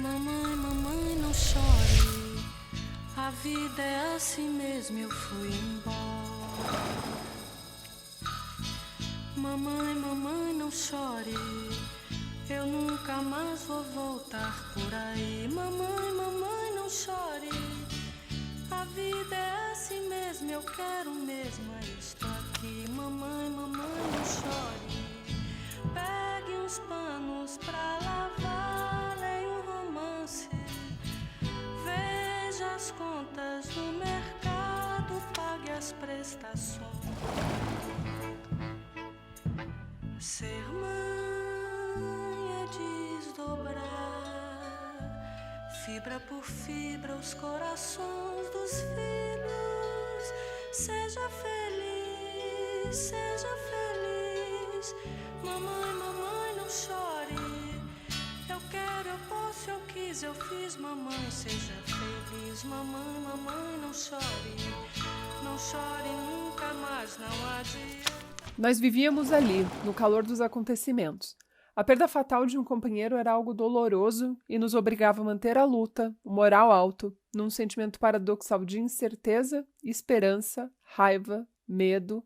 Mamãe, mamãe, não chore. A vida é assim mesmo, eu fui embora. Mamãe, mamãe, não chore. Eu nunca mais vou voltar por aí. Mamãe, mamãe, não chore. A vida é assim mesmo, eu quero mesmo, aí estou aqui. Mamãe, mamãe, não chore. Pegue uns panos pra lavar, leia um romance. Veja as contas do mercado, pague as prestações. Ser mãe é desdobrar, fibra por fibra, os corações dos filhos. Seja feliz, seja feliz. Mamãe, mamãe, não chore. Eu quero, eu posso, eu quis, eu fiz. Mamãe, seja feliz. Mamãe, mamãe, não chore. Não chore nunca mais, não adianta. Nós vivíamos ali, no calor dos acontecimentos. A perda fatal de um companheiro era algo doloroso e nos obrigava a manter a luta, o moral alto, num sentimento paradoxal de incerteza, esperança, raiva, medo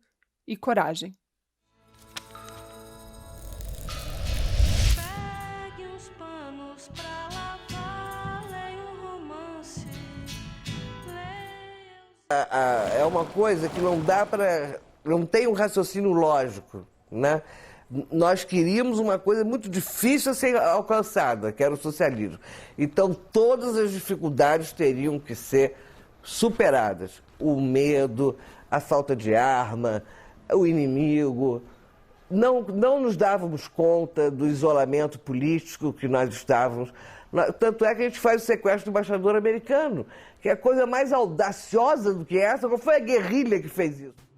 e coragem. Pegue uns panos pra lavar, leia um romance. É uma coisa que não dá para... não tem um raciocínio lógico, né? Nós queríamos uma coisa muito difícil a ser alcançada, que era o socialismo. Então, todas as dificuldades teriam que ser superadas. O medo, a falta de arma, o inimigo. Não nos dávamos conta do isolamento político que nós estávamos. Tanto é que a gente faz o sequestro do embaixador americano, que é a coisa mais audaciosa do que essa. Qual foi a guerrilha que fez isso?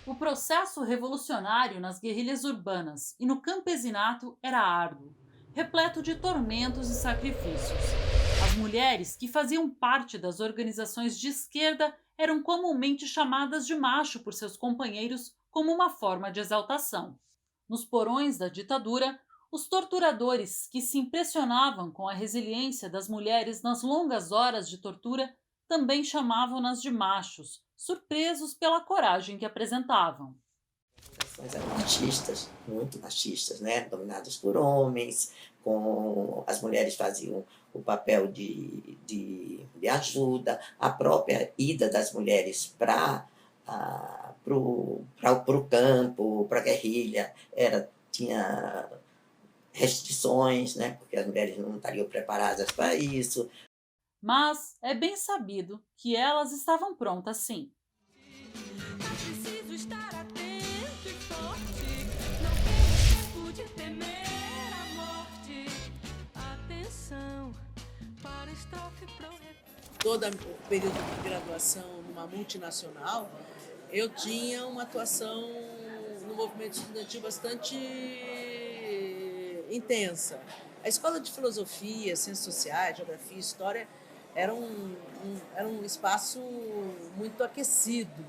O processo revolucionário nas guerrilhas urbanas e no campesinato era árduo, repleto de tormentos e sacrifícios. As mulheres que faziam parte das organizações de esquerda eram comumente chamadas de macho por seus companheiros como uma forma de exaltação. Nos porões da ditadura, os torturadores, que se impressionavam com a resiliência das mulheres nas longas horas de tortura, também chamavam-nas de machos, surpresos pela coragem que apresentavam. Eram machistas, muito machistas, né? Dominadas por homens, as mulheres faziam o papel de ajuda, a própria ida das mulheres para o campo, para a guerrilha, tinha restrições, né? Porque as mulheres não estariam preparadas para isso. Mas é bem sabido que elas estavam prontas sim. É preciso estar atento e forte, não perca tempo de temer a morte. Atenção para a estrofe pro refrão. Todo o período de graduação numa multinacional, eu tinha uma atuação no movimento estudantil bastante intensa. A escola de filosofia, ciências sociais, geografia, história era um espaço muito aquecido.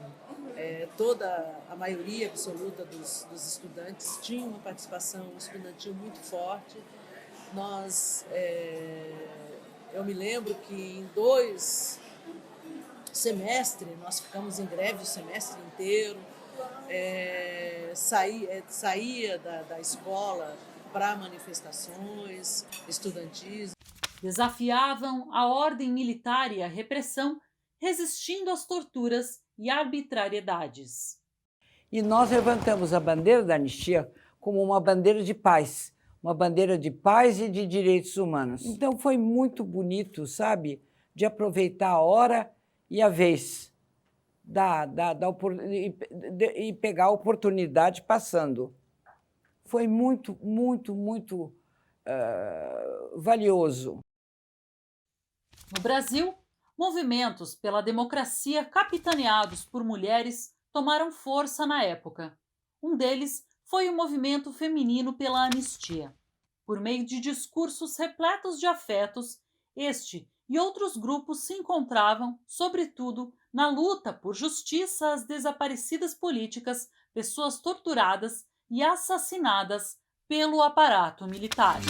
Toda a maioria absoluta dos estudantes tinha uma participação estudantil muito forte. Eu me lembro que em 2 semestres nós ficamos em greve o semestre inteiro. Saía da escola para manifestações estudantis. Desafiavam a ordem militar e a repressão, resistindo às torturas e arbitrariedades. E nós levantamos a bandeira da anistia como uma bandeira de paz e de direitos humanos. Então foi muito bonito, sabe, de aproveitar a hora e a vez e pegar a oportunidade passando. Foi muito, muito, muito valioso. No Brasil, movimentos pela democracia capitaneados por mulheres tomaram força na época. Um deles foi o movimento feminino pela anistia. Por meio de discursos repletos de afetos, este e outros grupos se encontravam, sobretudo, na luta por justiça às desaparecidas políticas, pessoas torturadas e assassinadas pelo aparato militar.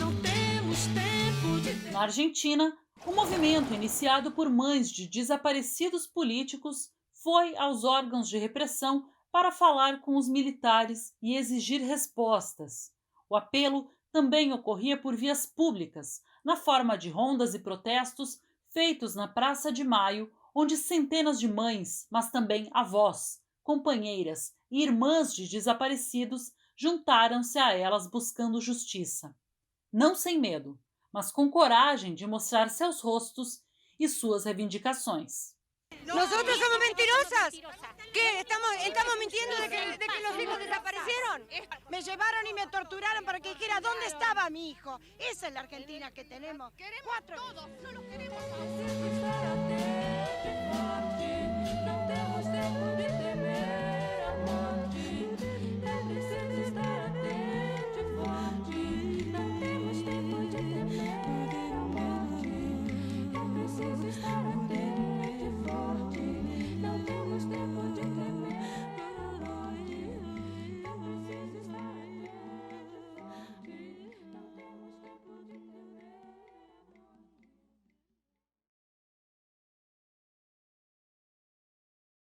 Na Argentina, o movimento iniciado por mães de desaparecidos políticos foi aos órgãos de repressão para falar com os militares e exigir respostas. O apelo também ocorria por vias públicas, na forma de rondas e protestos feitos na Praça de Maio, onde centenas de mães, mas também avós, companheiras e irmãs de desaparecidos juntaram-se a elas buscando justiça. Não sem medo, mas com coragem de mostrar seus rostos e suas reivindicações. Nosotros somos mentirosas. ¿Qué? Estamos mintiendo de que los hijos desaparecieron. Me llevaron y me torturaron para que dijera dónde estaba mi hijo. Esa es la Argentina que tenemos. Queremos todos, no los queremos.